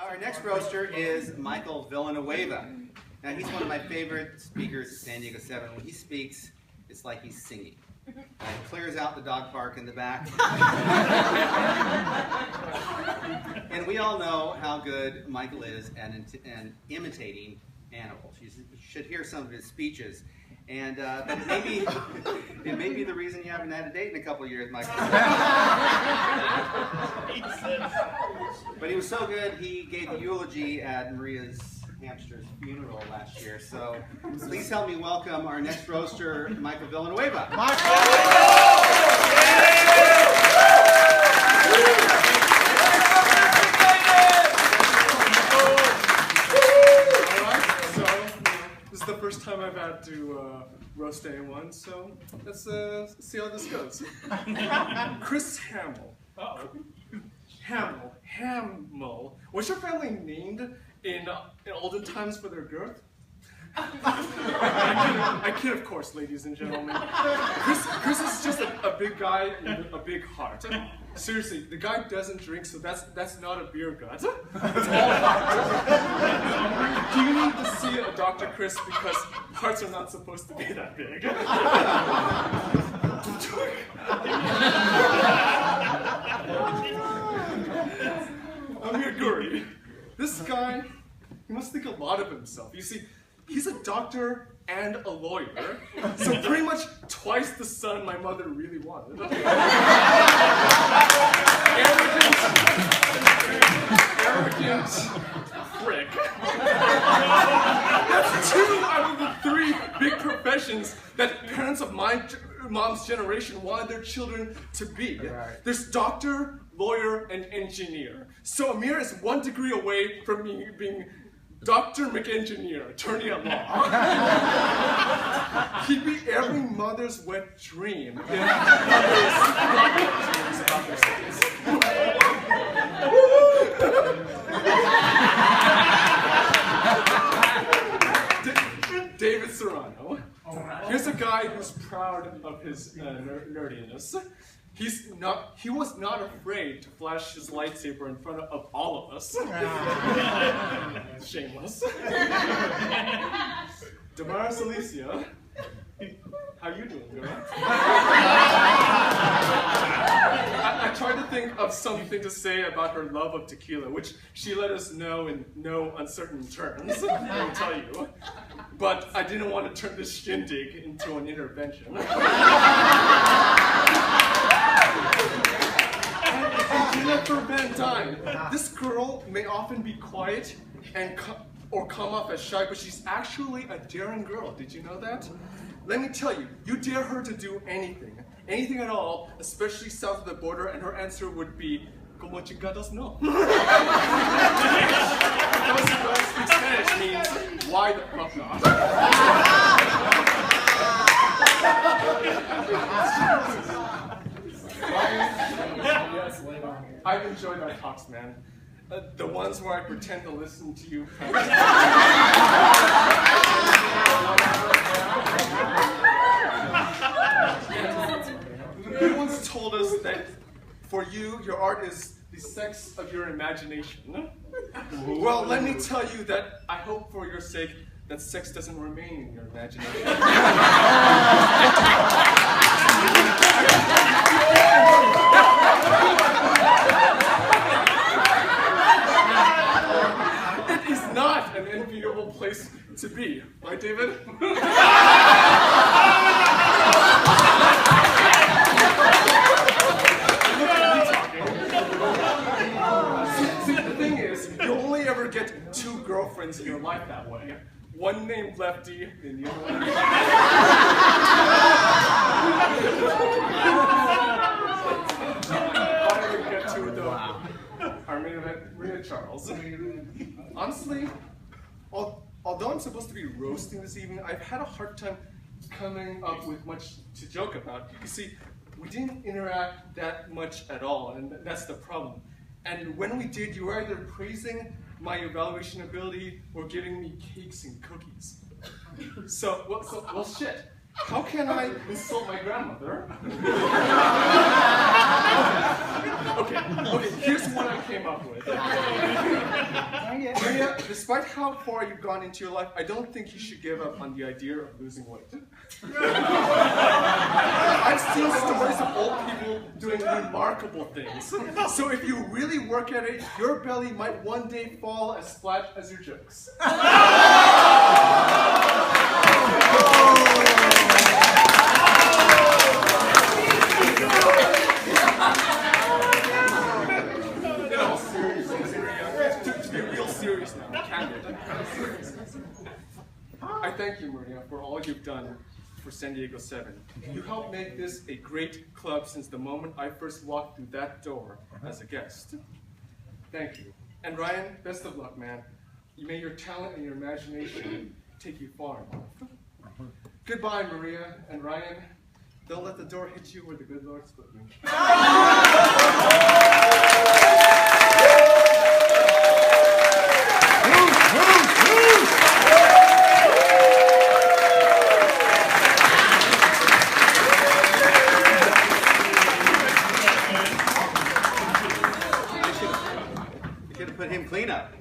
Our next roaster is Michael Villanueva. Now, he's one of my favorite speakers at San Diego 7. When he speaks, it's like he's singing. He clears out the dog park in the back. And we all know how good Michael is at imitating animals. You should hear some of his speeches. And but it may be the reason you haven't had a date in a couple of years, Michael. But he was so good, he gave a eulogy at Maria's hamster's funeral last year. So please help me welcome our next roaster, Michael Villanueva. The first time I've had to roast anyone, so let's see how this goes. Chris Hamill. Hamill. Was your family named in olden times for their girth? I kid, of course, ladies and gentlemen. Chris is just a big guy with a big heart. Seriously, the guy doesn't drink, so that's not a beer gut. It's all heart. Do you need to see a doctor, Chris? Because hearts are not supposed to be that big. Amir Guri. This guy, he must think a lot of himself. You see, he's a doctor and a lawyer, so pretty much twice the son my mother really wanted. Arrogant prick. That's 2 out of the 3 big professions that parents of my mom's generation wanted their children to be. There's doctor, lawyer, and engineer. So Amir is 1 degree away from me being Dr. McEngineer, attorney at law. He'd be every mother's wet dream if mothers got dreams about their sons. David Serrano. Here's a guy who's proud of his nerdiness. He was not afraid to flash his lightsaber in front of all of us. Shameless. Damaris Alicia. How you doing, girl? I tried to think of something to say about her love of tequila, which she let us know in no uncertain terms, I'll tell you. But I didn't want to turn this shindig into an intervention. Jennifer Van Dyne. This girl may often be quiet or come off as shy, but she's actually a daring girl. Did you know that? Let me tell you, you dare her to do anything at all, especially south of the border, and her answer would be, "Como chingados no?" Those who don't speak Spanish means, "Why the fuck not?" I've enjoyed my talks, man. The ones where I pretend to listen to you. You once told us that for you, your art is the sex of your imagination. Well, let me tell you that I hope for your sake that sex doesn't remain in your imagination. It is not an enviable place to be, right, David? See, the thing is, you only ever get 2 girlfriends in your life that way. One named Lefty, and the other one named I would get to though. Maria Charles. Honestly, although I'm supposed to be roasting this evening, I've had a hard time coming up with much to joke about. You see, we didn't interact that much at all, and that's the problem. And when we did, you were either praising my evaluation ability or giving me cakes and cookies. Well, shit. How can I insult my grandmother? Okay, here's what I came up with. despite how far you've gone into your life, I don't think you should give up on the idea of losing weight. I've seen stories of old people doing remarkable things. So if you really work at it, your belly might one day fall as flat as your jokes. In all seriousness, to be real serious now, candid. I thank you, Maria, for all you've done for San Diego 7. You helped make this a great club since the moment I first walked through that door as a guest. Thank you. And Ryan, best of luck, man. May your talent and your imagination take you far in life. Goodbye, Maria and Ryan. Don't let the door hit you where the good Lord split me. You should have put him clean up.